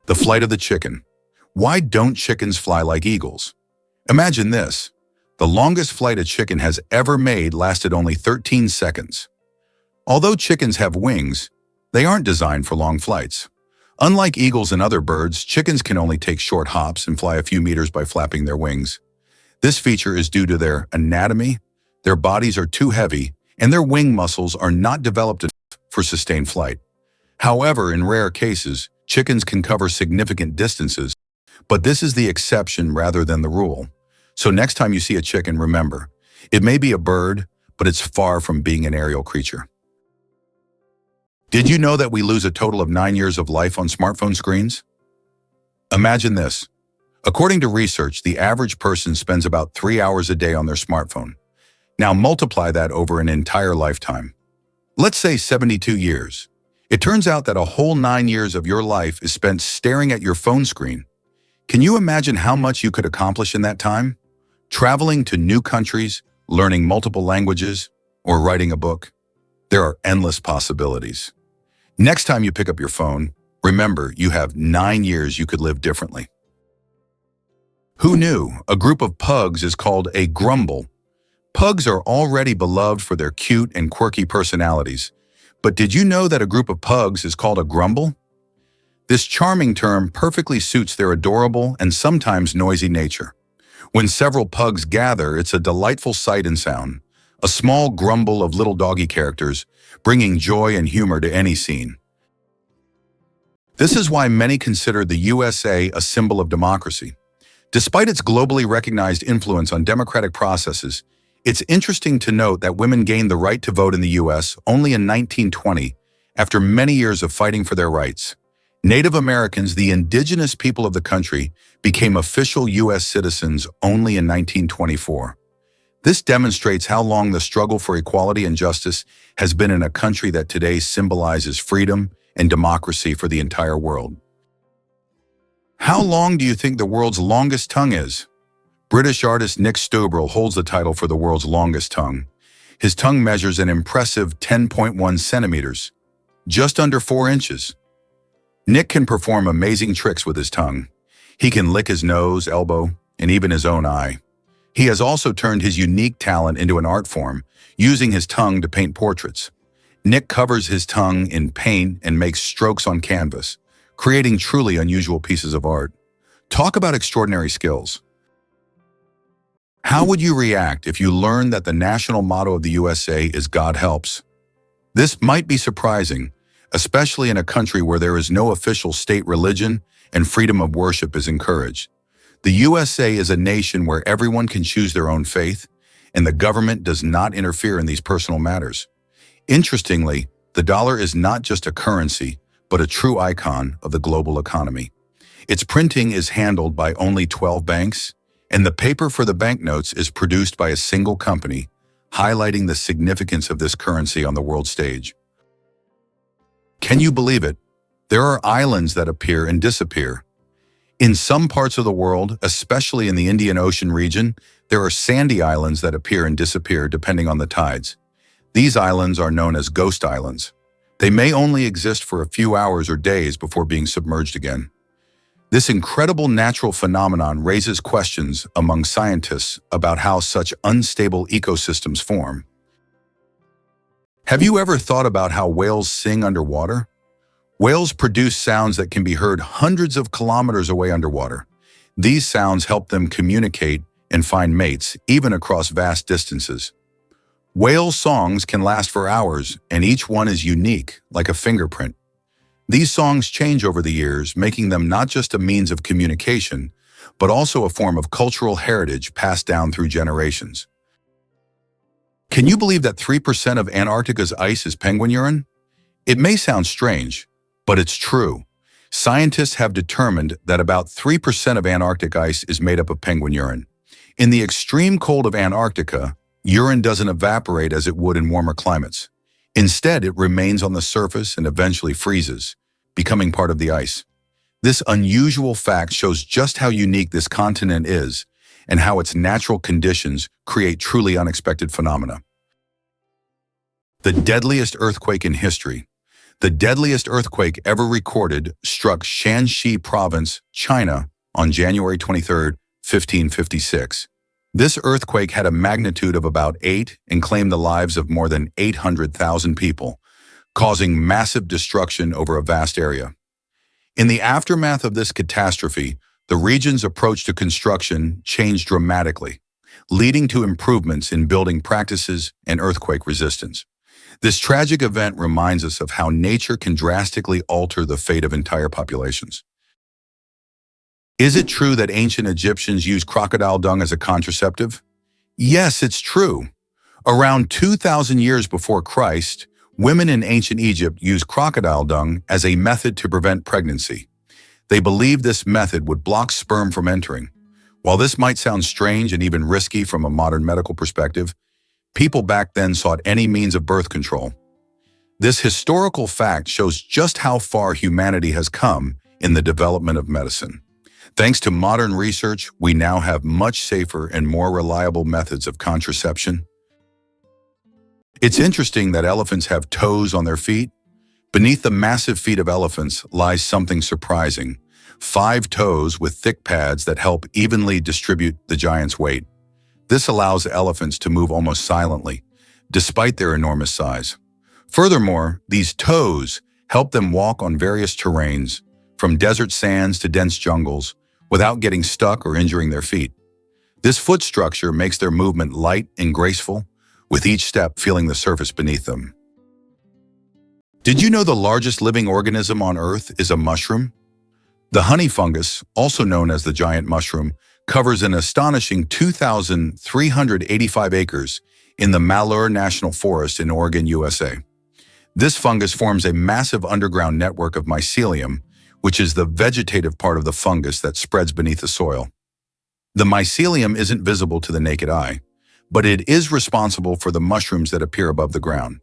The flight of the chicken. Why don't chickens fly like eagles? Imagine this. The longest flight a chicken has ever made lasted only 13 seconds. Although chickens have wings, they aren't designed for long flights. Unlike eagles and other birds, chickens can only take short hops and fly a few meters by flapping their wings. This feature is due to their anatomy. Their bodies are too heavy, and their wing muscles are not developed enough for sustained flight. However, in rare cases, chickens can cover significant distances, but this is the exception rather than the rule. So next time you see a chicken, remember, it may be a bird, but it's far from being an aerial creature. Did you know that we lose a total of 9 years of life on smartphone screens? Imagine this. According to research, the average person spends about 3 hours a day on their smartphone. Now multiply that over an entire lifetime. Let's say 72 years. It turns out that a whole 9 years of your life is spent staring at your phone screen. Can you imagine how much you could accomplish in that time? Traveling to new countries, learning multiple languages, or writing a book? There are endless possibilities. Next time you pick up your phone, remember you have 9 years you could live differently. Who knew a group of pugs is called a grumble? Pugs are already beloved for their cute and quirky personalities. But did you know that a group of pugs is called a grumble? This charming term perfectly suits their adorable and sometimes noisy nature. When several pugs gather, it's a delightful sight and sound, a small grumble of little doggy characters, bringing joy and humor to any scene. This is why many consider the USA a symbol of democracy. Despite its globally recognized influence on democratic processes, it's interesting to note that women gained the right to vote in the U.S. only in 1920, after many years of fighting for their rights. Native Americans, the indigenous people of the country, became official U.S. citizens only in 1924. This demonstrates how long the struggle for equality and justice has been in a country that today symbolizes freedom and democracy for the entire world. How long do you think the world's longest tongue is? British artist Nick Stubrel holds the title for the world's longest tongue. His tongue measures an impressive 10.1 centimeters, just under 4 inches. Nick can perform amazing tricks with his tongue. He can lick his nose, elbow, and even his own eye. He has also turned his unique talent into an art form, using his tongue to paint portraits. Nick covers his tongue in paint and makes strokes on canvas, creating truly unusual pieces of art. Talk about extraordinary skills. How would you react if you learned that the national motto of the USA is God helps? This might be surprising, especially in a country where there is no official state religion and freedom of worship is encouraged. The USA is a nation where everyone can choose their own faith, and the government does not interfere in these personal matters. Interestingly, the dollar is not just a currency, but a true icon of the global economy. Its printing is handled by only 12 banks, and the paper for the banknotes is produced by a single company, highlighting the significance of this currency on the world stage. Can you believe it? There are islands that appear and disappear. In some parts of the world, especially in the Indian Ocean region, there are sandy islands that appear and disappear depending on the tides. These islands are known as ghost islands. They may only exist for a few hours or days before being submerged again. This incredible natural phenomenon raises questions among scientists about how such unstable ecosystems form. Have you ever thought about how whales sing underwater? Whales produce sounds that can be heard hundreds of kilometers away underwater. These sounds help them communicate and find mates, even across vast distances. Whale songs can last for hours, and each one is unique, like a fingerprint. These songs change over the years, making them not just a means of communication, but also a form of cultural heritage passed down through generations. Can you believe that 3% of Antarctica's ice is penguin urine? It may sound strange, but it's true. Scientists have determined that about 3% of Antarctic ice is made up of penguin urine. In the extreme cold of Antarctica, urine doesn't evaporate as it would in warmer climates. Instead, it remains on the surface and eventually freezes, becoming part of the ice. This unusual fact shows just how unique this continent is and how its natural conditions create truly unexpected phenomena. The deadliest earthquake in history. The deadliest earthquake ever recorded struck Shanxi Province, China, on January 23, 1556. This earthquake had a magnitude of about 8 and claimed the lives of more than 800,000 people, causing massive destruction over a vast area. In the aftermath of this catastrophe, the region's approach to construction changed dramatically, leading to improvements in building practices and earthquake resistance. This tragic event reminds us of how nature can drastically alter the fate of entire populations. Is it true that ancient Egyptians used crocodile dung as a contraceptive? Yes, it's true. Around 2,000 years before Christ, women in ancient Egypt used crocodile dung as a method to prevent pregnancy. They believed this method would block sperm from entering. While this might sound strange and even risky from a modern medical perspective, people back then sought any means of birth control. This historical fact shows just how far humanity has come in the development of medicine. Thanks to modern research, we now have much safer and more reliable methods of contraception. It's interesting that elephants have toes on their feet. Beneath the massive feet of elephants lies something surprising: 5 toes with thick pads that help evenly distribute the giant's weight. This allows elephants to move almost silently, despite their enormous size. Furthermore, these toes help them walk on various terrains, from desert sands to dense jungles, without getting stuck or injuring their feet. This foot structure makes their movement light and graceful, with each step feeling the surface beneath them. Did you know the largest living organism on Earth is a mushroom? The honey fungus, also known as the giant mushroom, covers an astonishing 2,385 acres in the Malheur National Forest in Oregon, USA. This fungus forms a massive underground network of mycelium, which is the vegetative part of the fungus that spreads beneath the soil. The mycelium isn't visible to the naked eye, but it is responsible for the mushrooms that appear above the ground.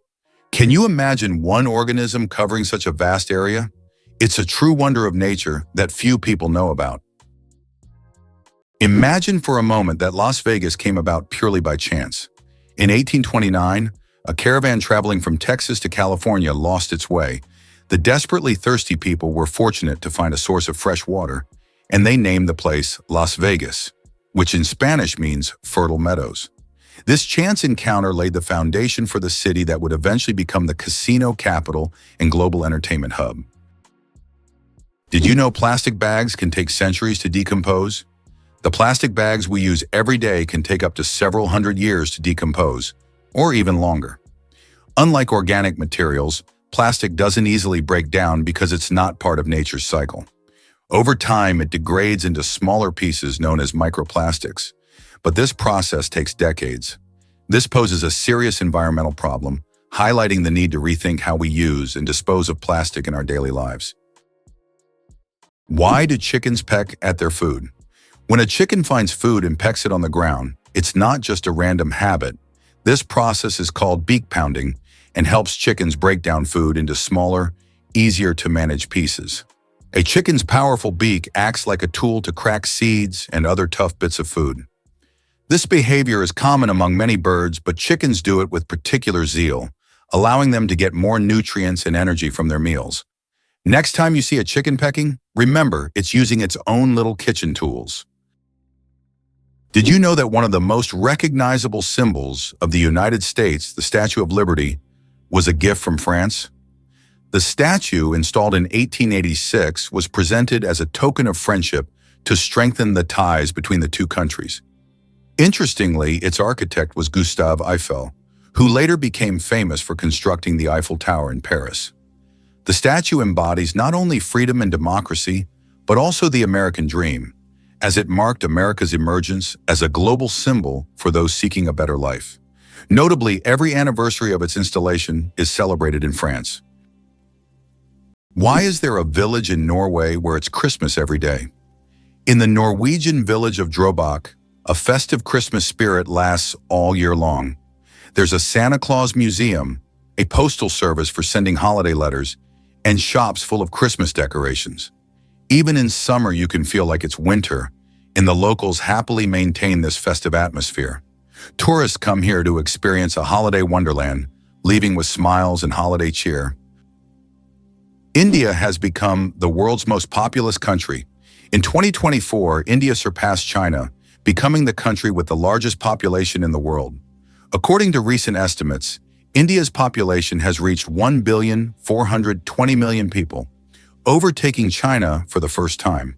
Can you imagine one organism covering such a vast area? It's a true wonder of nature that few people know about. Imagine for a moment that Las Vegas came about purely by chance. In 1829, a caravan traveling from Texas to California lost its way. The desperately thirsty people were fortunate to find a source of fresh water, and they named the place Las Vegas, which in Spanish means fertile meadows. This chance encounter laid the foundation for the city that would eventually become the casino capital and global entertainment hub. Did you know plastic bags can take centuries to decompose? The plastic bags we use every day can take up to several hundred years to decompose, or even longer. Unlike organic materials, plastic doesn't easily break down because it's not part of nature's cycle. Over time, it degrades into smaller pieces known as microplastics, but this process takes decades. This poses a serious environmental problem, highlighting the need to rethink how we use and dispose of plastic in our daily lives. Why do chickens peck at their food? When a chicken finds food and pecks it on the ground, it's not just a random habit. This process is called beak pounding and helps chickens break down food into smaller, easier to manage pieces. A chicken's powerful beak acts like a tool to crack seeds and other tough bits of food. This behavior is common among many birds, but chickens do it with particular zeal, allowing them to get more nutrients and energy from their meals. Next time you see a chicken pecking, remember it's using its own little kitchen tools. Did you know that one of the most recognizable symbols of the United States, the Statue of Liberty, was a gift from France? The statue, installed in 1886, was presented as a token of friendship to strengthen the ties between the two countries. Interestingly, its architect was Gustave Eiffel, who later became famous for constructing the Eiffel Tower in Paris. The statue embodies not only freedom and democracy, but also the American dream, as it marked America's emergence as a global symbol for those seeking a better life. Notably, every anniversary of its installation is celebrated in France. Why is there a village in Norway where it's Christmas every day? In the Norwegian village of Drøbak, a festive Christmas spirit lasts all year long. There's a Santa Claus museum, a postal service for sending holiday letters, and shops full of Christmas decorations. Even in summer, you can feel like it's winter, and the locals happily maintain this festive atmosphere. Tourists come here to experience a holiday wonderland, leaving with smiles and holiday cheer. India has become the world's most populous country. In 2024, India surpassed China, becoming the country with the largest population in the world. According to recent estimates, India's population has reached 1,420,000,000 people, overtaking China for the first time.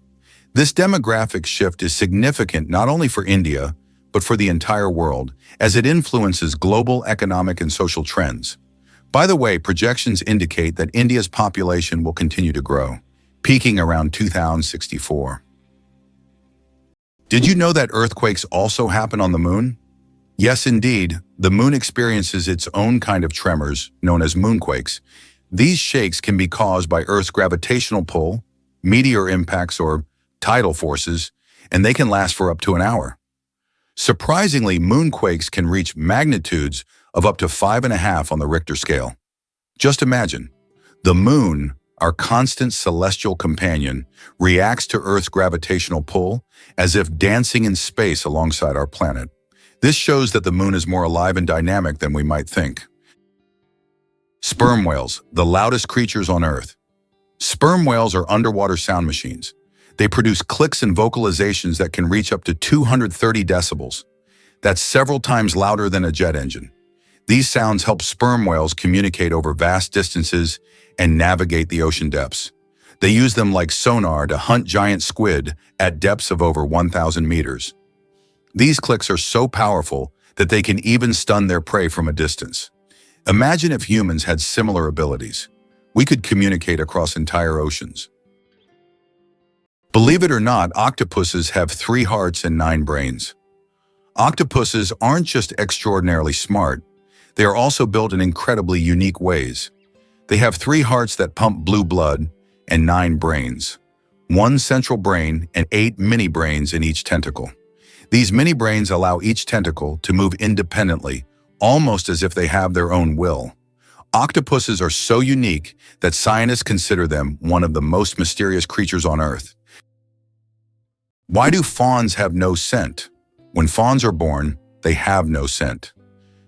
This demographic shift is significant not only for India, but for the entire world, as it influences global economic and social trends. By the way, projections indicate that India's population will continue to grow, peaking around 2064. Did you know that earthquakes also happen on the moon? Yes, indeed. The moon experiences its own kind of tremors, known as moonquakes. These shakes can be caused by Earth's gravitational pull, meteor impacts, or tidal forces, and they can last for up to an hour. Surprisingly, moonquakes can reach magnitudes of up to 5.5 on the Richter scale. Just imagine, the moon, our constant celestial companion, reacts to Earth's gravitational pull as if dancing in space alongside our planet. This shows that the moon is more alive and dynamic than we might think. Sperm whales, the loudest creatures on Earth. Sperm whales are underwater sound machines. They produce clicks and vocalizations that can reach up to 230 decibels. That's several times louder than a jet engine. These sounds help sperm whales communicate over vast distances and navigate the ocean depths. They use them like sonar to hunt giant squid at depths of over 1,000 meters. These clicks are so powerful that they can even stun their prey from a distance. Imagine if humans had similar abilities. We could communicate across entire oceans. Believe it or not, octopuses have 3 hearts and 9 brains. Octopuses aren't just extraordinarily smart, they are also built in incredibly unique ways. They have 3 hearts that pump blue blood and 9 brains. 1 central brain and 8 mini brains in each tentacle. These mini brains allow each tentacle to move independently, almost as if they have their own will. Octopuses are so unique that scientists consider them one of the most mysterious creatures on Earth. Why do fawns have no scent? When fawns are born, they have no scent.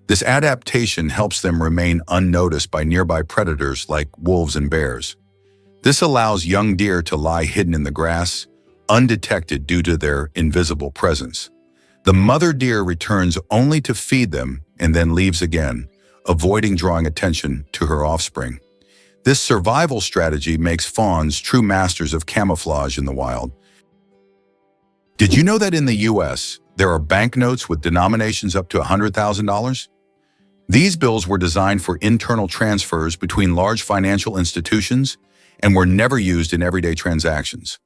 This adaptation helps them remain unnoticed by nearby predators like wolves and bears. This allows young deer to lie hidden in the grass, undetected due to their invisible presence. The mother deer returns only to feed them and then leaves again, avoiding drawing attention to her offspring. This survival strategy makes fawns true masters of camouflage in the wild. Did you know that in the US, there are banknotes with denominations up to $100,000? These bills were designed for internal transfers between large financial institutions and were never used in everyday transactions.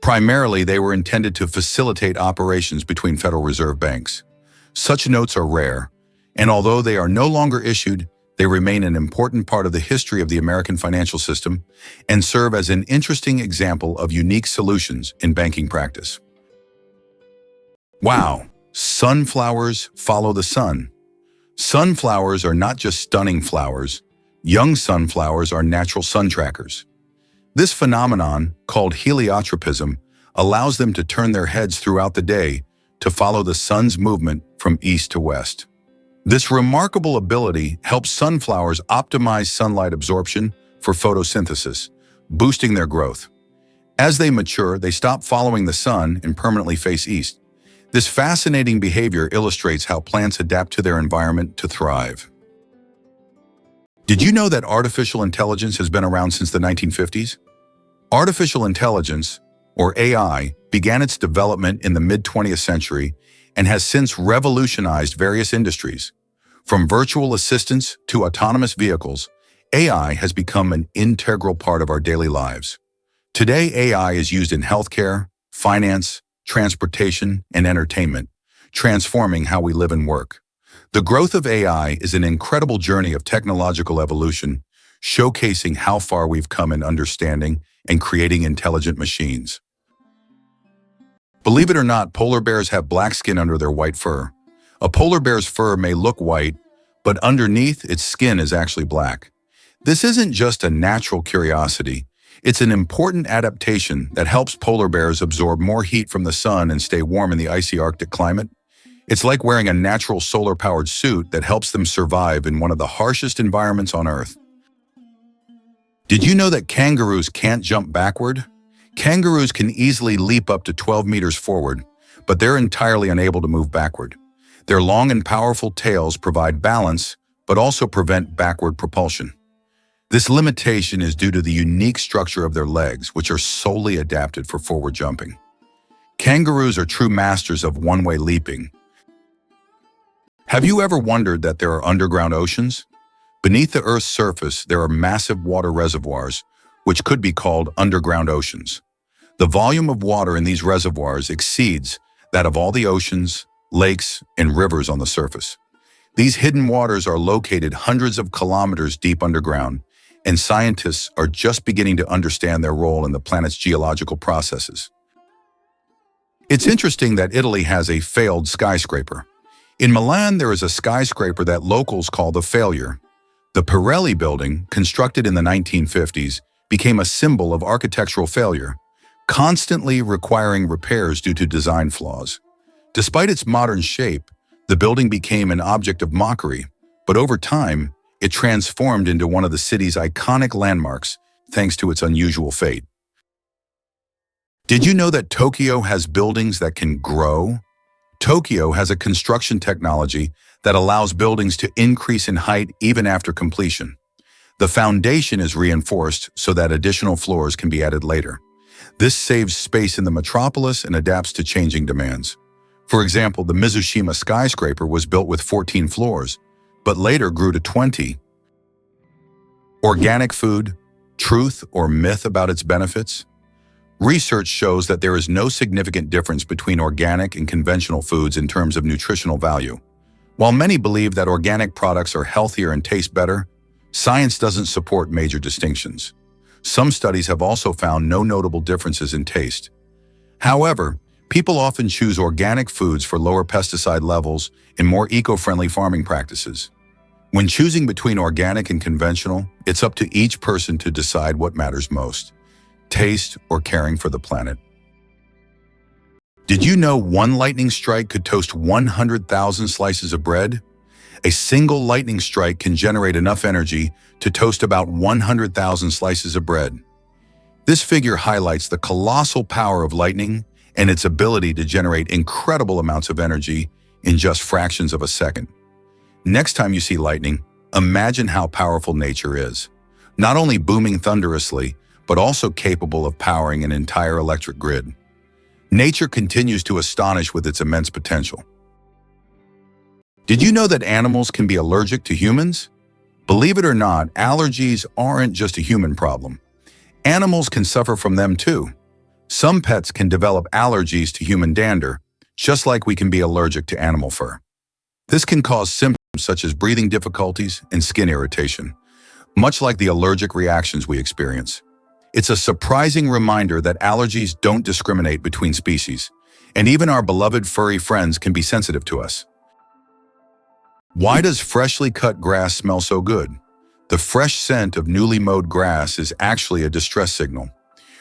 Primarily, they were intended to facilitate operations between Federal Reserve banks. Such notes are rare, and although they are no longer issued, they remain an important part of the history of the American financial system and serve as an interesting example of unique solutions in banking practice. Wow, sunflowers follow the sun. Sunflowers are not just stunning flowers. Young sunflowers are natural sun trackers. This phenomenon, called heliotropism, allows them to turn their heads throughout the day to follow the sun's movement from east to west. This remarkable ability helps sunflowers optimize sunlight absorption for photosynthesis, boosting their growth. As they mature, they stop following the sun and permanently face east. This fascinating behavior illustrates how plants adapt to their environment to thrive. Did you know that artificial intelligence has been around since the 1950s? Artificial intelligence, or AI, began its development in the mid-20th century and has since revolutionized various industries. From virtual assistants to autonomous vehicles, AI has become an integral part of our daily lives. Today, AI is used in healthcare, finance, transportation, and entertainment, transforming how we live and work. The growth of AI is an incredible journey of technological evolution, showcasing how far we've come in understanding and creating intelligent machines. Believe it or not, polar bears have black skin under their white fur. A polar bear's fur may look white, but underneath, its skin is actually black. This isn't just a natural curiosity. It's an important adaptation that helps polar bears absorb more heat from the sun and stay warm in the icy Arctic climate. It's like wearing a natural solar-powered suit that helps them survive in one of the harshest environments on Earth. Did you know that kangaroos can't jump backward? Kangaroos can easily leap up to 12 meters forward, but they're entirely unable to move backward. Their long and powerful tails provide balance, but also prevent backward propulsion. This limitation is due to the unique structure of their legs, which are solely adapted for forward jumping. Kangaroos are true masters of one-way leaping. Have you ever wondered that there are underground oceans? Beneath the Earth's surface, there are massive water reservoirs, which could be called underground oceans. The volume of water in these reservoirs exceeds that of all the oceans, lakes, and rivers on the surface. These hidden waters are located hundreds of kilometers deep underground, and scientists are just beginning to understand their role in the planet's geological processes. It's interesting that Italy has a failed skyscraper. In Milan, there is a skyscraper that locals call the Failure. The Pirelli building, constructed in the 1950s, became a symbol of architectural failure, constantly requiring repairs due to design flaws. Despite its modern shape, the building became an object of mockery, but over time, it transformed into one of the city's iconic landmarks thanks to its unusual fate. Did you know that Tokyo has buildings that can grow? Tokyo has a construction technology that allows buildings to increase in height even after completion. The foundation is reinforced so that additional floors can be added later. This saves space in the metropolis and adapts to changing demands. For example, the Mizushima skyscraper was built with 14 floors, but later grew to 20. Organic food, truth or myth about its benefits? Research shows that there is no significant difference between organic and conventional foods in terms of nutritional value. While many believe that organic products are healthier and taste better, science doesn't support major distinctions. Some studies have also found no notable differences in taste. However, people often choose organic foods for lower pesticide levels and more eco-friendly farming practices. When choosing between organic and conventional, it's up to each person to decide what matters most: taste or caring for the planet. Did you know one lightning strike could toast 100,000 slices of bread? A single lightning strike can generate enough energy to toast about 100,000 slices of bread. This figure highlights the colossal power of lightning and its ability to generate incredible amounts of energy in just fractions of a second. Next time you see lightning, imagine how powerful nature is. Not only booming thunderously, but also capable of powering an entire electric grid. Nature continues to astonish with its immense potential. Did you know that animals can be allergic to humans? Believe it or not, allergies aren't just a human problem. Animals can suffer from them too. Some pets can develop allergies to human dander, just like we can be allergic to animal fur. This can cause symptoms such as breathing difficulties and skin irritation, much like the allergic reactions we experience. It's a surprising reminder that allergies don't discriminate between species, and even our beloved furry friends can be sensitive to us. Why does freshly cut grass smell so good? The fresh scent of newly mowed grass is actually a distress signal.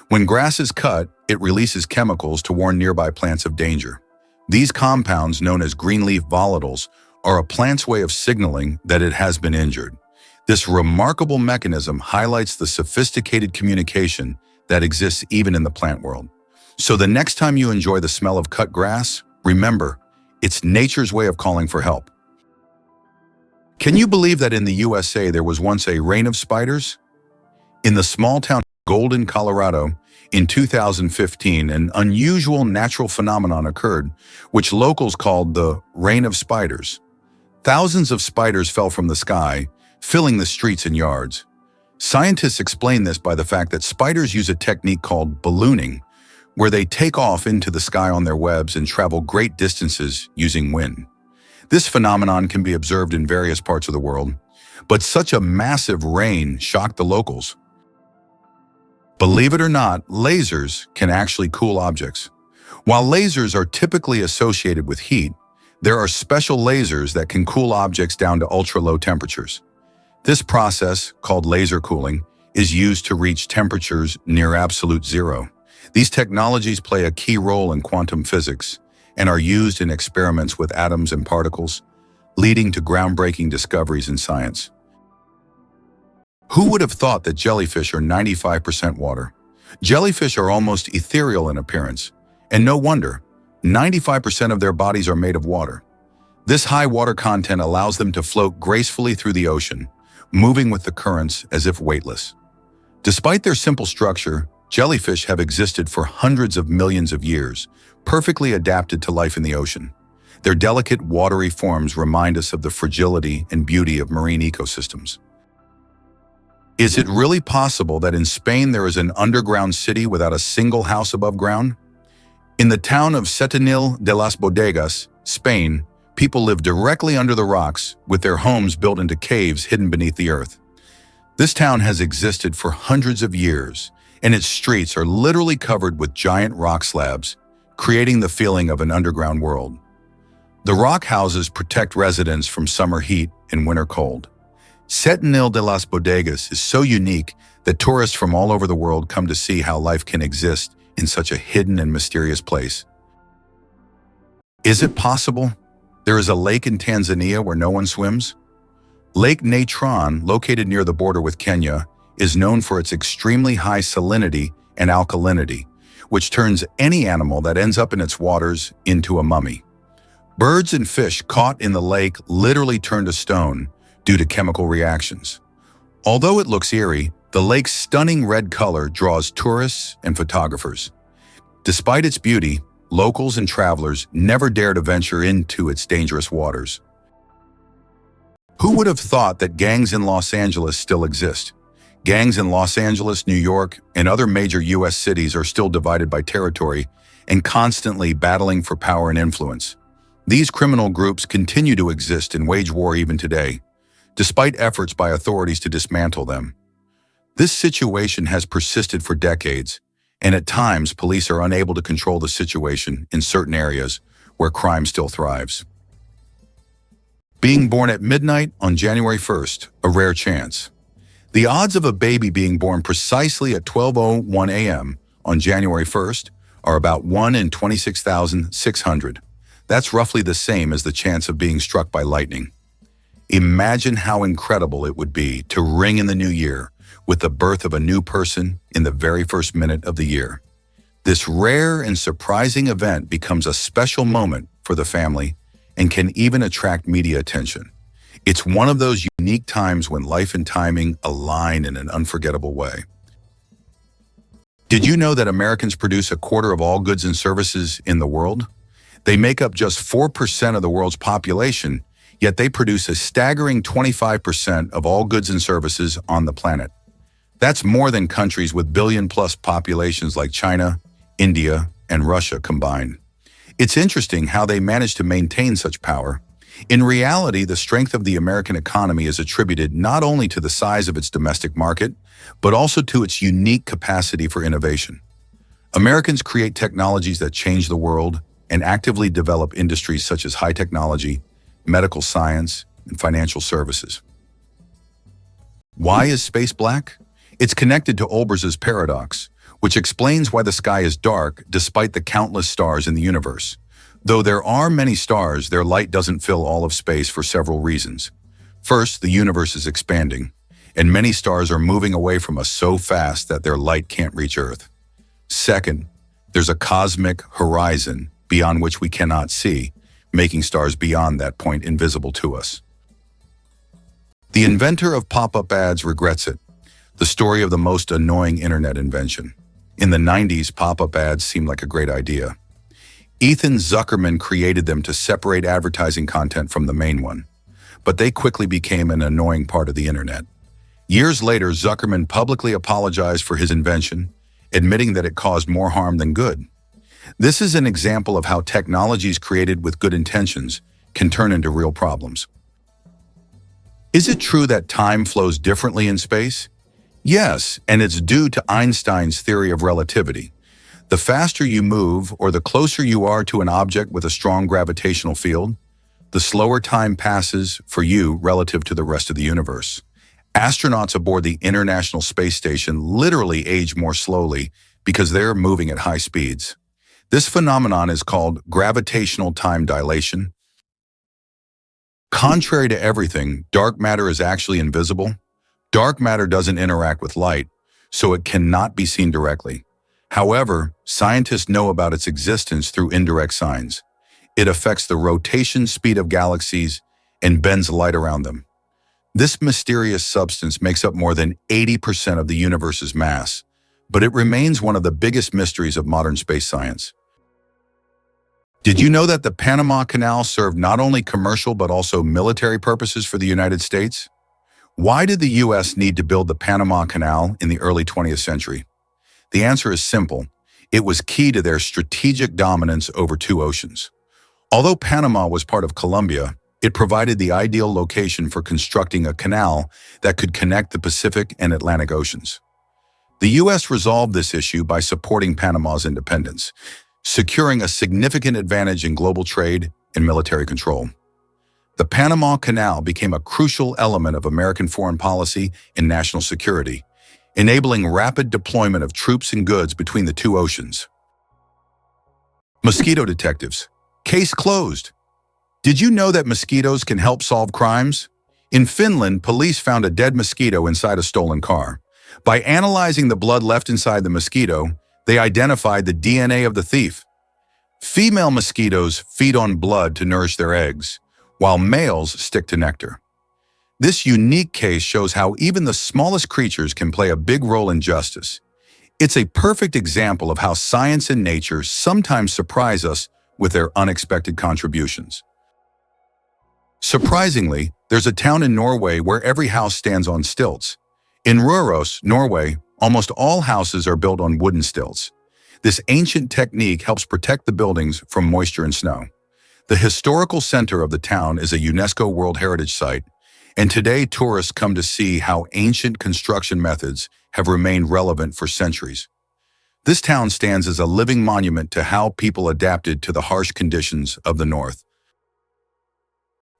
When grass is cut, it releases chemicals to warn nearby plants of danger. These compounds, known as greenleaf volatiles, are a plant's way of signaling that it has been injured. This remarkable mechanism highlights the sophisticated communication that exists even in the plant world. So the next time you enjoy the smell of cut grass, remember, it's nature's way of calling for help. Can you believe that in the USA there was once a reign of spiders? In the small town of Golden, Colorado, in 2015, an unusual natural phenomenon occurred, which locals called the Reign of Spiders. Thousands of spiders fell from the sky, filling the streets and yards. Scientists explain this by the fact that spiders use a technique called ballooning, where they take off into the sky on their webs and travel great distances using wind. This phenomenon can be observed in various parts of the world, but such a massive rain shocked the locals. Believe it or not, lasers can actually cool objects. While lasers are typically associated with heat, there are special lasers that can cool objects down to ultra-low temperatures. This process, called laser cooling, is used to reach temperatures near absolute zero. These technologies play a key role in quantum physics and are used in experiments with atoms and particles, leading to groundbreaking discoveries in science. Who would have thought that jellyfish are 95% water? Jellyfish are almost ethereal in appearance, and no wonder, 95% of their bodies are made of water. This high water content allows them to float gracefully through the ocean, moving with the currents as if weightless. Despite their simple structure, jellyfish have existed for hundreds of millions of years, perfectly adapted to life in the ocean. Their delicate, watery forms remind us of the fragility and beauty of marine ecosystems. Is it really possible that in Spain there is an underground city without a single house above ground? In the town of Setenil de las Bodegas, Spain, people live directly under the rocks with their homes built into caves hidden beneath the earth. This town has existed for hundreds of years, and its streets are literally covered with giant rock slabs, creating the feeling of an underground world. The rock houses protect residents from summer heat and winter cold. Setenil de las Bodegas is so unique that tourists from all over the world come to see how life can exist in such a hidden and mysterious place. Is it possible there is a lake in Tanzania where no one swims? Lake Natron, located near the border with Kenya, is known for its extremely high salinity and alkalinity, which turns any animal that ends up in its waters into a mummy. Birds and fish caught in the lake literally turn to stone due to chemical reactions. Although it looks eerie, the lake's stunning red color draws tourists and photographers. Despite its beauty, locals and travelers never dare to venture into its dangerous waters. Who would have thought that gangs in Los Angeles still exist? Gangs in Los Angeles, New York, and other major U.S. cities are still divided by territory and constantly battling for power and influence. These criminal groups continue to exist and wage war even today, despite efforts by authorities to dismantle them. This situation has persisted for decades, and at times police are unable to control the situation in certain areas where crime still thrives. Being born at midnight on January 1st, a rare chance. The odds of a baby being born precisely at 12:01 a.m. on January 1st are about 1 in 26,600. That's roughly the same as the chance of being struck by lightning. Imagine how incredible it would be to ring in the new year with the birth of a new person in the very first minute of the year. This rare and surprising event becomes a special moment for the family and can even attract media attention. It's one of those unique times when life and timing align in an unforgettable way. Did you know that Americans produce a quarter of all goods and services in the world? They make up just 4% of the world's population, yet they produce a staggering 25% of all goods and services on the planet. That's more than countries with billion-plus populations like China, India, and Russia combined. It's interesting how they manage to maintain such power. In reality, the strength of the American economy is attributed not only to the size of its domestic market, but also to its unique capacity for innovation. Americans create technologies that change the world and actively develop industries such as high technology, medical science, and financial services. Why is space black? It's connected to Olbers's paradox, which explains why the sky is dark despite the countless stars in the universe. Though there are many stars, their light doesn't fill all of space for several reasons. First, the universe is expanding, and many stars are moving away from us so fast that their light can't reach Earth. Second, there's a cosmic horizon beyond which we cannot see, making stars beyond that point invisible to us. The inventor of pop-up ads regrets it. The story of the most annoying internet invention. In the 90s, pop-up ads seemed like a great idea. Ethan Zuckerman created them to separate advertising content from the main one, but they quickly became an annoying part of the internet. Years later, Zuckerman publicly apologized for his invention, admitting that it caused more harm than good. This is an example of how technologies created with good intentions can turn into real problems. Is it true that time flows differently in space? Yes, and it's due to Einstein's theory of relativity. The faster you move or the closer you are to an object with a strong gravitational field, the slower time passes for you relative to the rest of the universe. Astronauts aboard the International Space Station literally age more slowly because they're moving at high speeds. This phenomenon is called gravitational time dilation. Contrary to everything, dark matter is actually invisible. Dark matter doesn't interact with light, so it cannot be seen directly. However, scientists know about its existence through indirect signs. It affects the rotation speed of galaxies and bends light around them. This mysterious substance makes up more than 80% of the universe's mass, but it remains one of the biggest mysteries of modern space science. Did you know that the Panama Canal served not only commercial but also military purposes for the United States? Why did the U.S. need to build the Panama Canal in the early 20th century? The answer is simple. It was key to their strategic dominance over two oceans. Although Panama was part of Colombia, it provided the ideal location for constructing a canal that could connect the Pacific and Atlantic Oceans. The U.S. resolved this issue by supporting Panama's independence, securing a significant advantage in global trade and military control. The Panama Canal became a crucial element of American foreign policy and national security, enabling rapid deployment of troops and goods between the two oceans. Mosquito detectives. Case closed. Did you know that mosquitoes can help solve crimes? In Finland, police found a dead mosquito inside a stolen car. By analyzing the blood left inside the mosquito, they identified the DNA of the thief. Female mosquitoes feed on blood to nourish their eggs, while males stick to nectar. This unique case shows how even the smallest creatures can play a big role in justice. It's a perfect example of how science and nature sometimes surprise us with their unexpected contributions. Surprisingly, there's a town in Norway where every house stands on stilts. In Røros, Norway, almost all houses are built on wooden stilts. This ancient technique helps protect the buildings from moisture and snow. The historical center of the town is a UNESCO World Heritage Site, and today tourists come to see how ancient construction methods have remained relevant for centuries. This town stands as a living monument to how people adapted to the harsh conditions of the north.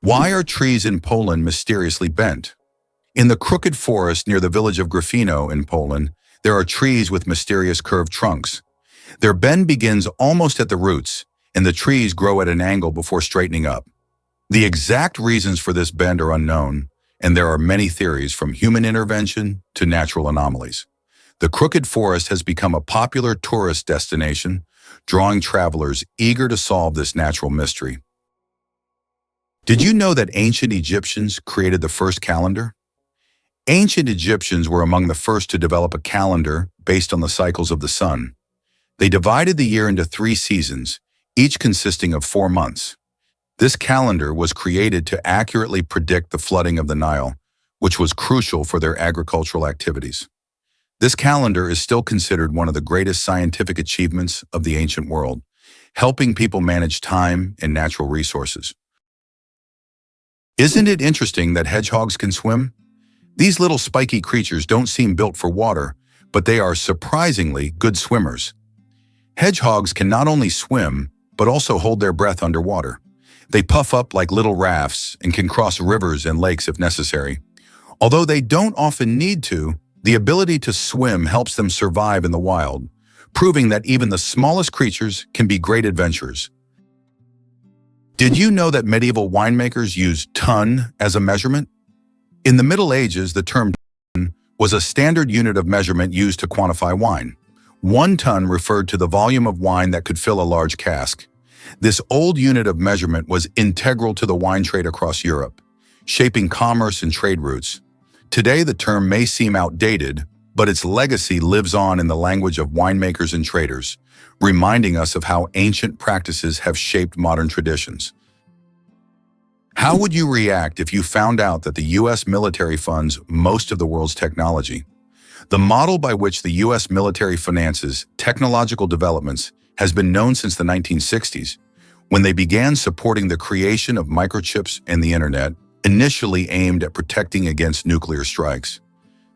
Why are trees in Poland mysteriously bent? In the crooked forest near the village of Gryfino in Poland, there are trees with mysterious curved trunks. Their bend begins almost at the roots, and the trees grow at an angle before straightening up. The exact reasons for this bend are unknown, and there are many theories from human intervention to natural anomalies. The crooked forest has become a popular tourist destination, drawing travelers eager to solve this natural mystery. Did you know that ancient Egyptians created the first calendar? Ancient Egyptians were among the first to develop a calendar based on the cycles of the sun. They divided the year into 3 seasons, each consisting of 4 months. This calendar was created to accurately predict the flooding of the Nile, which was crucial for their agricultural activities. This calendar is still considered one of the greatest scientific achievements of the ancient world, helping people manage time and natural resources. Isn't it interesting that hedgehogs can swim? These little spiky creatures don't seem built for water, but they are surprisingly good swimmers. Hedgehogs can not only swim, but also hold their breath underwater. They puff up like little rafts and can cross rivers and lakes if necessary. Although they don't often need to, the ability to swim helps them survive in the wild, proving that even the smallest creatures can be great adventurers. Did you know that medieval winemakers used ton as a measurement? In the Middle Ages, the term ton was a standard unit of measurement used to quantify wine. 1 ton referred to the volume of wine that could fill a large cask. This old unit of measurement was integral to the wine trade across Europe, shaping commerce and trade routes. Today, the term may seem outdated, but its legacy lives on in the language of winemakers and traders, reminding us of how ancient practices have shaped modern traditions. How would you react if you found out that the U.S. military funds most of the world's technology? The model by which the U.S. military finances technological developments has been known since the 1960s, when they began supporting the creation of microchips and the internet, initially aimed at protecting against nuclear strikes.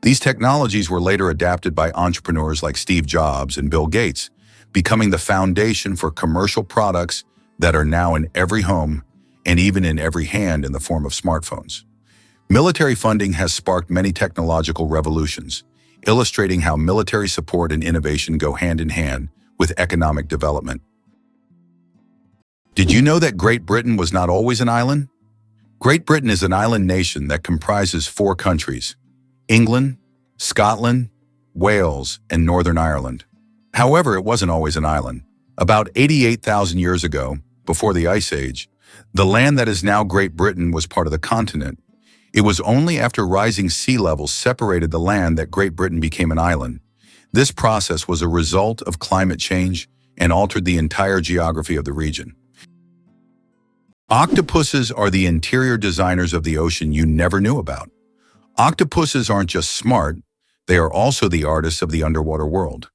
These technologies were later adapted by entrepreneurs like Steve Jobs and Bill Gates, becoming the foundation for commercial products that are now in every home and even in every hand in the form of smartphones. Military funding has sparked many technological revolutions, illustrating how military support and innovation go hand in hand with economic development. Did you know that Great Britain was not always an island? Great Britain is an island nation that comprises 4 countries: England, Scotland, Wales, and Northern Ireland. However, it wasn't always an island. About 88,000 years ago, before the Ice Age, the land that is now Great Britain was part of the continent. It was only after rising sea levels separated the land that Great Britain became an island. This process was a result of climate change and altered the entire geography of the region. Octopuses are the interior designers of the ocean you never knew about. Octopuses aren't just smart, they are also the artists of the underwater world.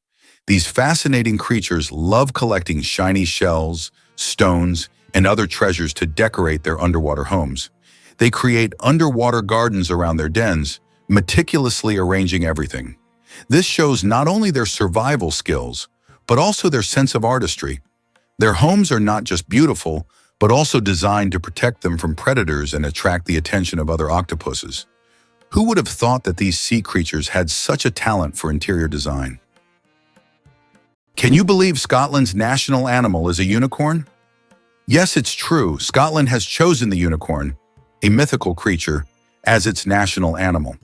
These fascinating creatures love collecting shiny shells, stones, and other treasures to decorate their underwater homes. They create underwater gardens around their dens, meticulously arranging everything. This shows not only their survival skills, but also their sense of artistry. Their homes are not just beautiful, but also designed to protect them from predators and attract the attention of other octopuses. Who would have thought that these sea creatures had such a talent for interior design? Can you believe Scotland's national animal is a unicorn? Yes, it's true. Scotland has chosen the unicorn, a mythical creature, as its national animal.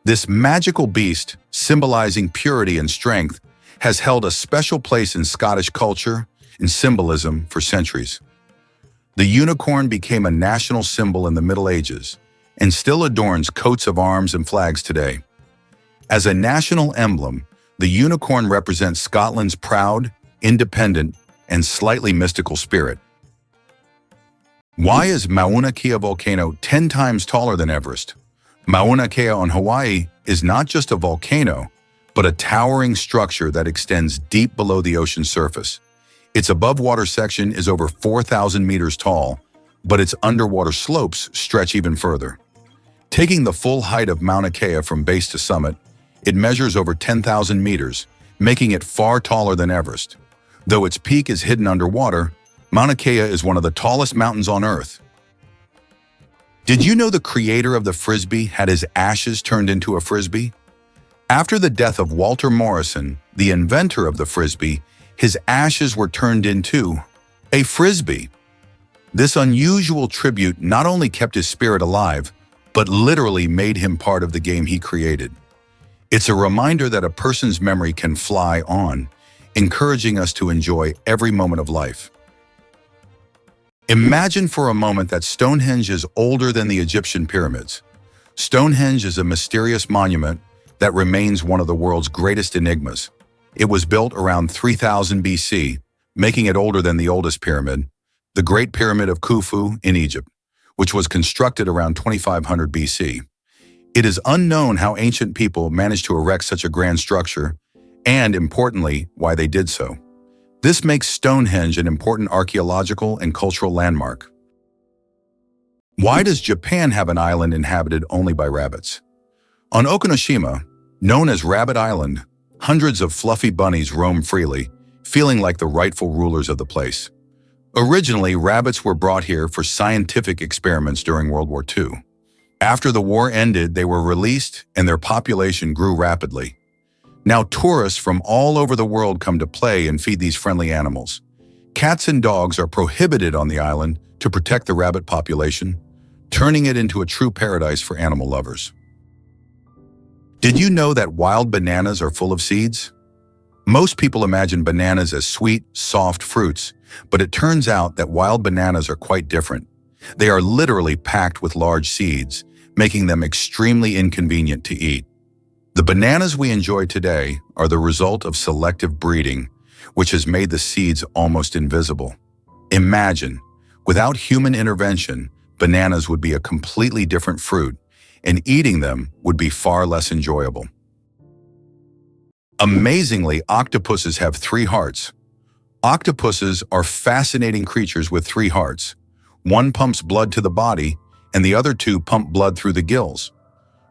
This magical beast, symbolizing purity and strength, has held a special place in Scottish culture and symbolism for centuries. The unicorn became a national symbol in the Middle Ages and still adorns coats of arms and flags today. As a national emblem, the unicorn represents Scotland's proud, independent, and slightly mystical spirit. Why is Mauna Kea volcano 10 times taller than Everest? Mauna Kea on Hawaii is not just a volcano, but a towering structure that extends deep below the ocean's surface. Its above-water section is over 4,000 meters tall, but its underwater slopes stretch even further. Taking the full height of Mauna Kea from base to summit, it measures over 10,000 meters, making it far taller than Everest. Though its peak is hidden underwater, Mauna Kea is one of the tallest mountains on Earth. Did you know the creator of the Frisbee had his ashes turned into a Frisbee? After the death of Walter Morrison, the inventor of the Frisbee, his ashes were turned into a Frisbee. This unusual tribute not only kept his spirit alive, but literally made him part of the game he created. It's a reminder that a person's memory can fly on, encouraging us to enjoy every moment of life. Imagine for a moment that Stonehenge is older than the Egyptian pyramids. Stonehenge is a mysterious monument that remains one of the world's greatest enigmas. It was built around 3000 BC, making it older than the oldest pyramid, the Great Pyramid of Khufu in Egypt, which was constructed around 2500 BC. It is unknown how ancient people managed to erect such a grand structure, and importantly, why they did so. This makes Stonehenge an important archaeological and cultural landmark. Why does Japan have an island inhabited only by rabbits? On Okinoshima, known as Rabbit Island, hundreds of fluffy bunnies roam freely, feeling like the rightful rulers of the place. Originally, rabbits were brought here for scientific experiments during World War II. After the war ended, they were released and their population grew rapidly. Now tourists from all over the world come to play and feed these friendly animals. Cats and dogs are prohibited on the island to protect the rabbit population, turning it into a true paradise for animal lovers. Did you know that wild bananas are full of seeds? Most people imagine bananas as sweet, soft fruits, but it turns out that wild bananas are quite different. They are literally packed with large seeds, making them extremely inconvenient to eat. The bananas we enjoy today are the result of selective breeding, which has made the seeds almost invisible. Imagine, without human intervention, bananas would be a completely different fruit, and eating them would be far less enjoyable. Amazingly, octopuses have 3 hearts. Octopuses are fascinating creatures with 3 hearts. One pumps blood to the body, and the other 2 pump blood through the gills.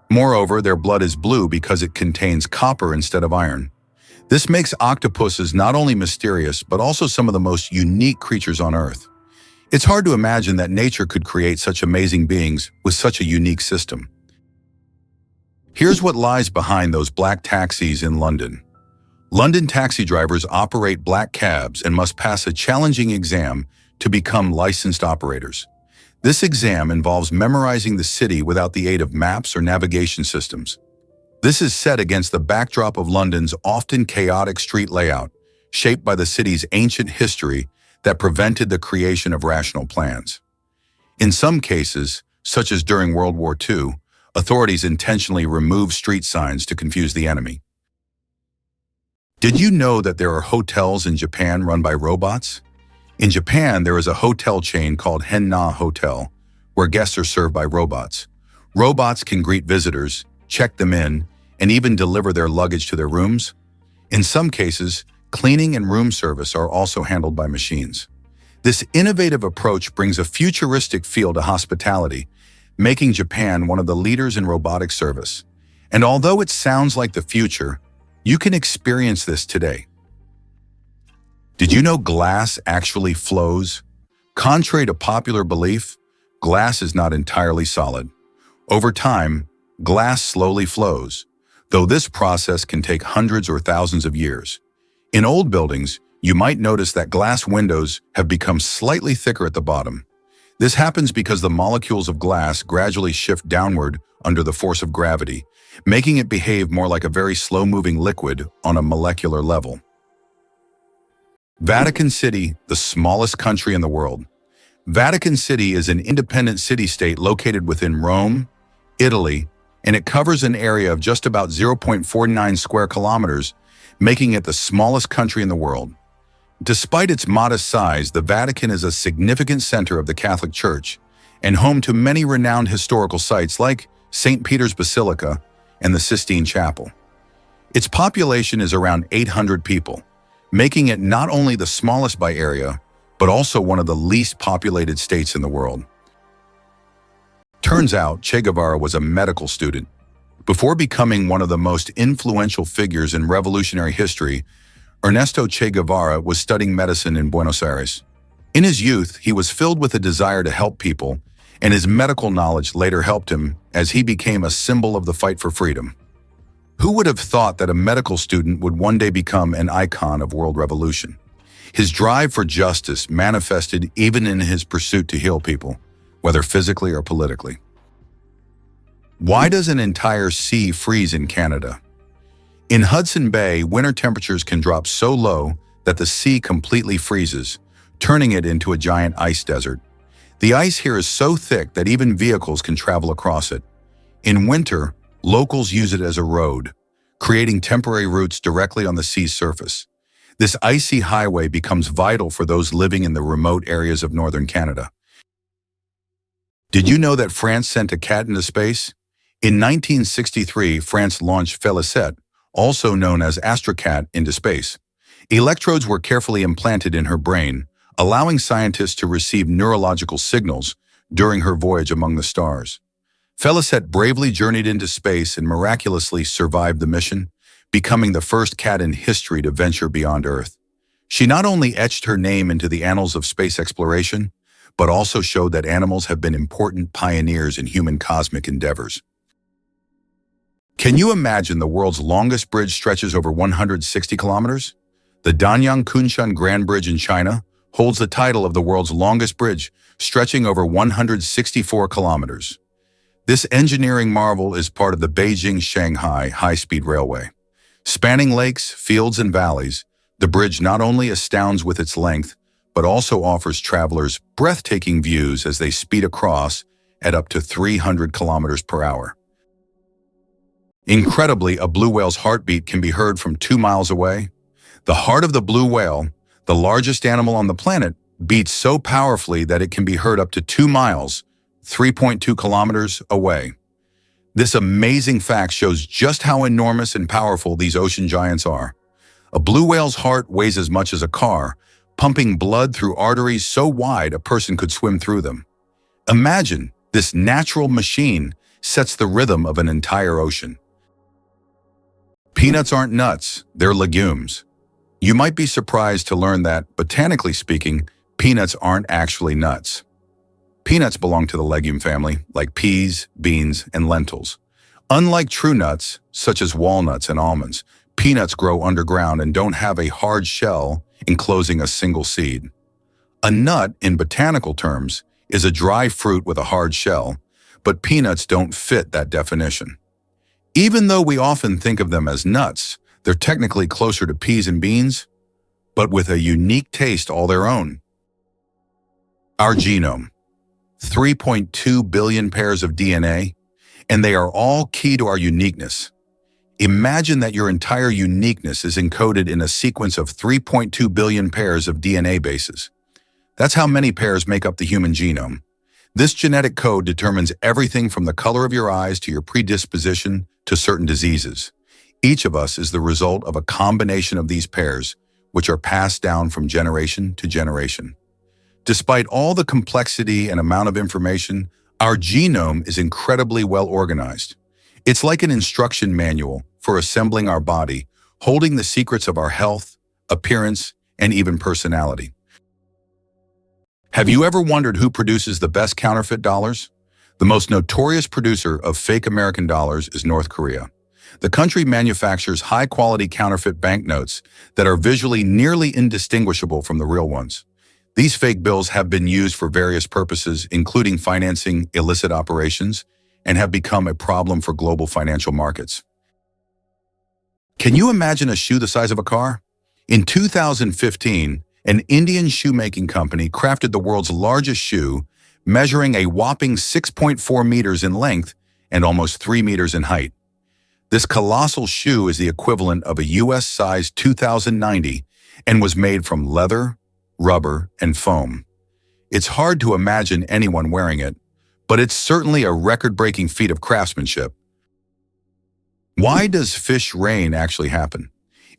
Moreover, their blood is blue because it contains copper instead of iron. This makes octopuses not only mysterious, but also some of the most unique creatures on Earth. It's hard to imagine that nature could create such amazing beings with such a unique system. Here's what lies behind those black taxis in London. London taxi drivers operate black cabs and must pass a challenging exam to become licensed operators. This exam involves memorizing the city without the aid of maps or navigation systems. This is set against the backdrop of London's often chaotic street layout, shaped by the city's ancient history that prevented the creation of rational plans. In some cases, such as during World War II, authorities intentionally removed street signs to confuse the enemy. Did you know that there are hotels in Japan run by robots? In Japan, there is a hotel chain called Henna Hotel, where guests are served by robots. Robots can greet visitors, check them in, and even deliver their luggage to their rooms. In some cases, cleaning and room service are also handled by machines. This innovative approach brings a futuristic feel to hospitality, making Japan one of the leaders in robotic service. And although it sounds like the future, you can experience this today. Did you know glass actually flows? Contrary to popular belief, glass is not entirely solid. Over time, glass slowly flows, though this process can take hundreds or thousands of years. In old buildings, you might notice that glass windows have become slightly thicker at the bottom. This happens because the molecules of glass gradually shift downward under the force of gravity, making it behave more like a very slow-moving liquid on a molecular level. Vatican City, the smallest country in the world. Vatican City is an independent city-state located within Rome, Italy, and it covers an area of just about 0.49 square kilometers, making it the smallest country in the world. Despite its modest size, the Vatican is a significant center of the Catholic Church and home to many renowned historical sites like St. Peter's Basilica and the Sistine Chapel. Its population is around 800 people, making it not only the smallest by area, but also one of the least populated states in the world. Turns out Che Guevara was a medical student. Before becoming one of the most influential figures in revolutionary history, Ernesto Che Guevara was studying medicine in Buenos Aires. In his youth, he was filled with a desire to help people, and his medical knowledge later helped him as he became a symbol of the fight for freedom. Who would have thought that a medical student would one day become an icon of world revolution? His drive for justice manifested even in his pursuit to heal people, whether physically or politically. Why does an entire sea freeze in Canada? In Hudson Bay, winter temperatures can drop so low that the sea completely freezes, turning it into a giant ice desert. The ice here is so thick that even vehicles can travel across it. In winter, locals use it as a road, creating temporary routes directly on the sea's surface. This icy highway becomes vital for those living in the remote areas of northern Canada. Did you know that France sent a cat into space? In 1963, France launched Félicette, also known as Astrocat, into space. Electrodes were carefully implanted in her brain, allowing scientists to receive neurological signals during her voyage among the stars. Félicette bravely journeyed into space and miraculously survived the mission, becoming the first cat in history to venture beyond Earth. She not only etched her name into the annals of space exploration, but also showed that animals have been important pioneers in human cosmic endeavors. Can you imagine the world's longest bridge stretches over 160 kilometers? The Danyang Kunshan Grand Bridge in China holds the title of the world's longest bridge, stretching over 164 kilometers. This engineering marvel is part of the Beijing-Shanghai high-speed railway. Spanning lakes, fields, and valleys, the bridge not only astounds with its length, but also offers travelers breathtaking views as they speed across at up to 300 kilometers per hour. Incredibly, a blue whale's heartbeat can be heard from 2 miles away. The heart of the blue whale, the largest animal on the planet, beats so powerfully that it can be heard up to 2 miles, 3.2 kilometers away. This amazing fact shows just how enormous and powerful these ocean giants are. A blue whale's heart weighs as much as a car, pumping blood through arteries so wide a person could swim through them. Imagine this natural machine sets the rhythm of an entire ocean. Peanuts aren't nuts, they're legumes. You might be surprised to learn that, botanically speaking, peanuts aren't actually nuts. Peanuts belong to the legume family, like peas, beans, and lentils. Unlike true nuts, such as walnuts and almonds, peanuts grow underground and don't have a hard shell enclosing a single seed. A nut, in botanical terms, is a dry fruit with a hard shell, but peanuts don't fit that definition. Even though we often think of them as nuts, they're technically closer to peas and beans, but with a unique taste all their own. Our genome, 3.2 billion pairs of DNA, and they are all key to our uniqueness. Imagine that your entire uniqueness is encoded in a sequence of 3.2 billion pairs of DNA bases. That's how many pairs make up the human genome. This genetic code determines everything from the color of your eyes to your predisposition to certain diseases. Each of us is the result of a combination of these pairs, which are passed down from generation to generation. Despite all the complexity and amount of information, our genome is incredibly well organized. It's like an instruction manual for assembling our body, holding the secrets of our health, appearance, and even personality. Have you ever wondered who produces the best counterfeit dollars? The most notorious producer of fake American dollars is North Korea. The country manufactures high-quality counterfeit banknotes that are visually nearly indistinguishable from the real ones. These fake bills have been used for various purposes, including financing illicit operations, and have become a problem for global financial markets. Can you imagine a shoe the size of a car? In 2015, an Indian shoemaking company crafted the world's largest shoe, measuring a whopping 6.4 meters in length and almost 3 meters in height. This colossal shoe is the equivalent of a US-sized 2090 and was made from leather, rubber, and foam. It's hard to imagine anyone wearing it, but it's certainly a record-breaking feat of craftsmanship. Why does fish rain actually happen?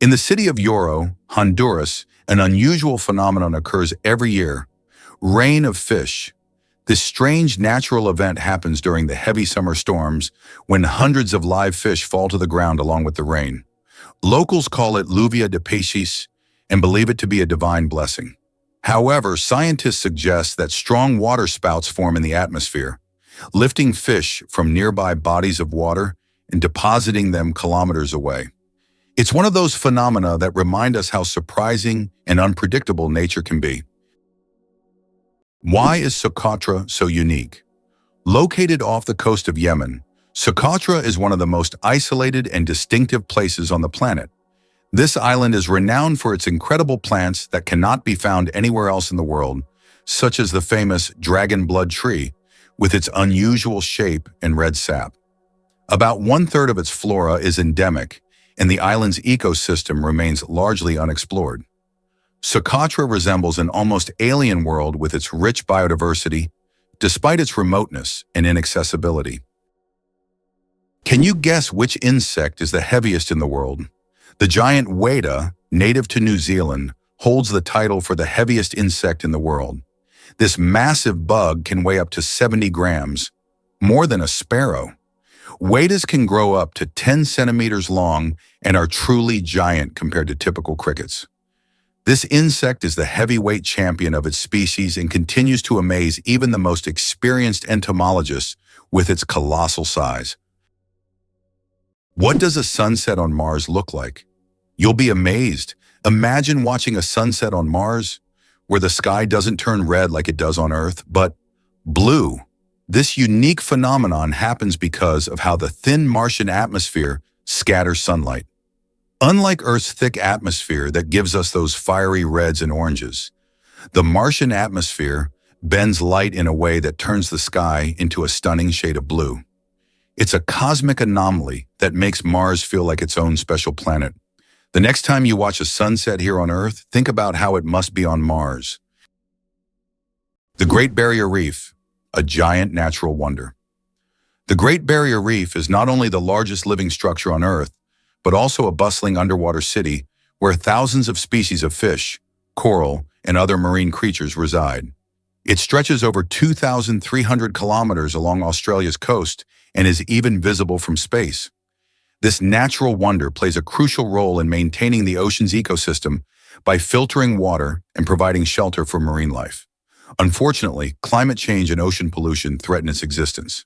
In the city of Yoro, Honduras, an unusual phenomenon occurs every year. Rain of fish. This strange natural event happens during the heavy summer storms when hundreds of live fish fall to the ground along with the rain. Locals call it lluvia de peces and believe it to be a divine blessing. However, scientists suggest that strong water spouts form in the atmosphere, lifting fish from nearby bodies of water and depositing them kilometers away. It's one of those phenomena that remind us how surprising and unpredictable nature can be. Why is Socotra so unique? Located off the coast of Yemen, Socotra is one of the most isolated and distinctive places on the planet. This island is renowned for its incredible plants that cannot be found anywhere else in the world, such as the famous dragon blood tree, with its unusual shape and red sap. About 1/3 of its flora is endemic, and the island's ecosystem remains largely unexplored. Socotra resembles an almost alien world with its rich biodiversity, despite its remoteness and inaccessibility. Can you guess which insect is the heaviest in the world? The giant weta, native to New Zealand, holds the title for the heaviest insect in the world. This massive bug can weigh up to 70 grams, more than a sparrow. Wetas can grow up to 10 centimeters long and are truly giant compared to typical crickets. This insect is the heavyweight champion of its species and continues to amaze even the most experienced entomologists with its colossal size. What does a sunset on Mars look like? You'll be amazed. Imagine watching a sunset on Mars, where the sky doesn't turn red like it does on Earth, but blue. This unique phenomenon happens because of how the thin Martian atmosphere scatters sunlight. Unlike Earth's thick atmosphere that gives us those fiery reds and oranges, the Martian atmosphere bends light in a way that turns the sky into a stunning shade of blue. It's a cosmic anomaly that makes Mars feel like its own special planet. The next time you watch a sunset here on Earth, think about how it must be on Mars. The Great Barrier Reef, a giant natural wonder. The Great Barrier Reef is not only the largest living structure on Earth, but also a bustling underwater city where thousands of species of fish, coral, and other marine creatures reside. It stretches over 2,300 kilometers along Australia's coast and is even visible from space. This natural wonder plays a crucial role in maintaining the ocean's ecosystem by filtering water and providing shelter for marine life. Unfortunately, climate change and ocean pollution threaten its existence.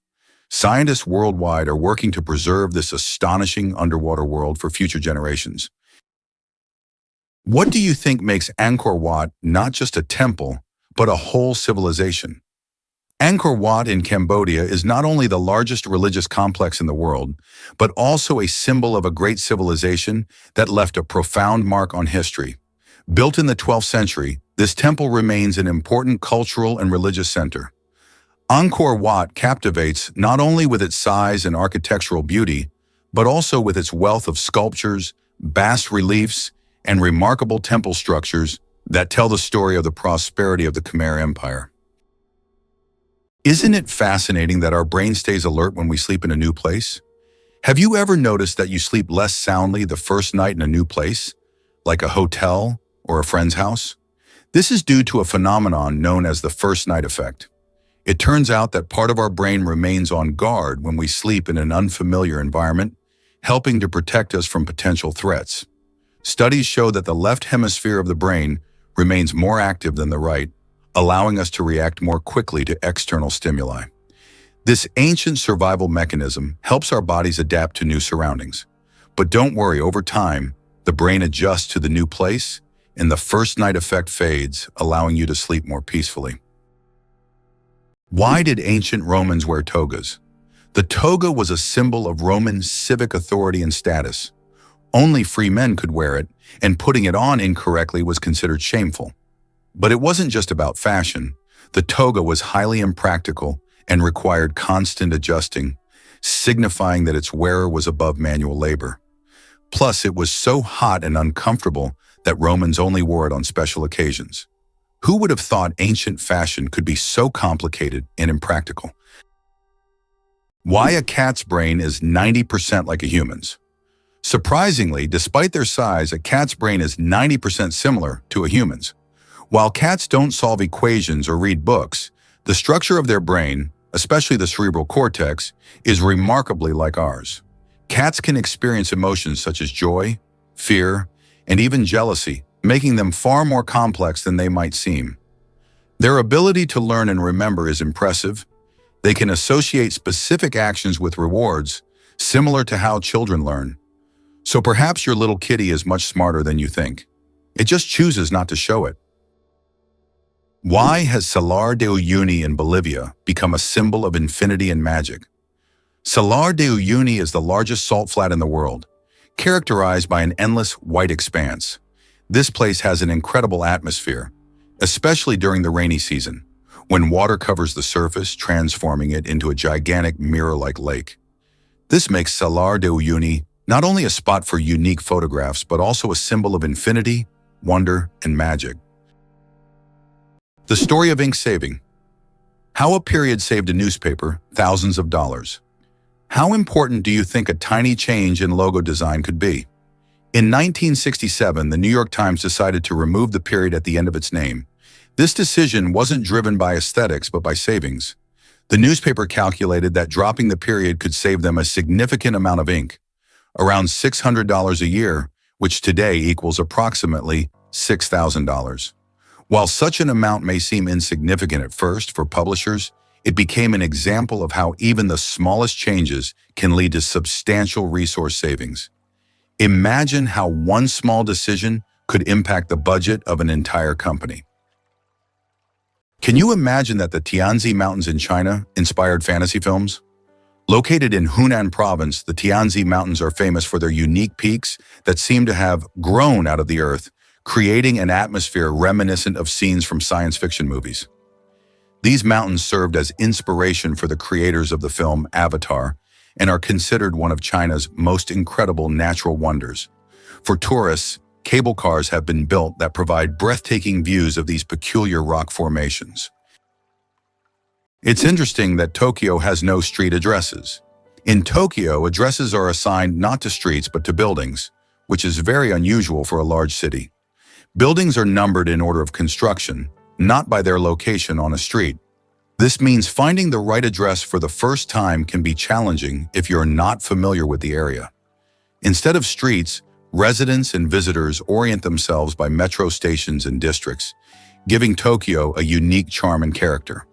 Scientists worldwide are working to preserve this astonishing underwater world for future generations. What do you think makes Angkor Wat not just a temple, but a whole civilization? Angkor Wat in Cambodia is not only the largest religious complex in the world, but also a symbol of a great civilization that left a profound mark on history. Built in the 12th century, this temple remains an important cultural and religious center. Angkor Wat captivates not only with its size and architectural beauty, but also with its wealth of sculptures, bas reliefs, and remarkable temple structures that tell the story of the prosperity of the Khmer Empire. Isn't it fascinating that our brain stays alert when we sleep in a new place? Have you ever noticed that you sleep less soundly the first night in a new place, like a hotel or a friend's house? This is due to a phenomenon known as the first night effect. It turns out that part of our brain remains on guard when we sleep in an unfamiliar environment, helping to protect us from potential threats. Studies show that the left hemisphere of the brain remains more active than the right, allowing us to react more quickly to external stimuli. This ancient survival mechanism helps our bodies adapt to new surroundings. But don't worry, over time, the brain adjusts to the new place, and the first night effect fades, allowing you to sleep more peacefully. Why did ancient Romans wear togas? The toga was a symbol of Roman civic authority and status. Only free men could wear it, and putting it on incorrectly was considered shameful. But it wasn't just about fashion. The toga was highly impractical and required constant adjusting, signifying that its wearer was above manual labor. Plus, it was so hot and uncomfortable that Romans only wore it on special occasions. Who would have thought ancient fashion could be so complicated and impractical? Why a cat's brain is 90% like a human's? Surprisingly, despite their size, a cat's brain is 90% similar to a human's. While cats don't solve equations or read books, the structure of their brain, especially the cerebral cortex, is remarkably like ours. Cats can experience emotions such as joy, fear, and even jealousy, making them far more complex than they might seem. Their ability to learn and remember is impressive. They can associate specific actions with rewards, similar to how children learn. So perhaps your little kitty is much smarter than you think. It just chooses not to show it. Why has Salar de Uyuni in Bolivia become a symbol of infinity and magic? Salar de Uyuni is the largest salt flat in the world, characterized by an endless white expanse. This place has an incredible atmosphere, especially during the rainy season, when water covers the surface, transforming it into a gigantic mirror-like lake. This makes Salar de Uyuni not only a spot for unique photographs, but also a symbol of infinity, wonder, and magic. The story of ink saving. How a period saved a newspaper thousands of dollars. How important do you think a tiny change in logo design could be? In 1967, the New York Times decided to remove the period at the end of its name. This decision wasn't driven by aesthetics, but by savings. The newspaper calculated that dropping the period could save them a significant amount of ink, around $600 a year, which today equals approximately $6,000. While such an amount may seem insignificant at first for publishers, it became an example of how even the smallest changes can lead to substantial resource savings. Imagine how one small decision could impact the budget of an entire company. Can you imagine that the Tianzi Mountains in China inspired fantasy films? Located in Hunan province, the Tianzi Mountains are famous for their unique peaks that seem to have grown out of the earth, creating an atmosphere reminiscent of scenes from science fiction movies. These mountains served as inspiration for the creators of the film Avatar and are considered one of China's most incredible natural wonders. For tourists, cable cars have been built that provide breathtaking views of these peculiar rock formations. It's interesting that Tokyo has no street addresses. In Tokyo, addresses are assigned not to streets but to buildings, which is very unusual for a large city. Buildings are numbered in order of construction, not by their location on a street. This means finding the right address for the first time can be challenging if you're not familiar with the area. Instead of streets, residents and visitors orient themselves by metro stations and districts, giving Tokyo a unique charm and character.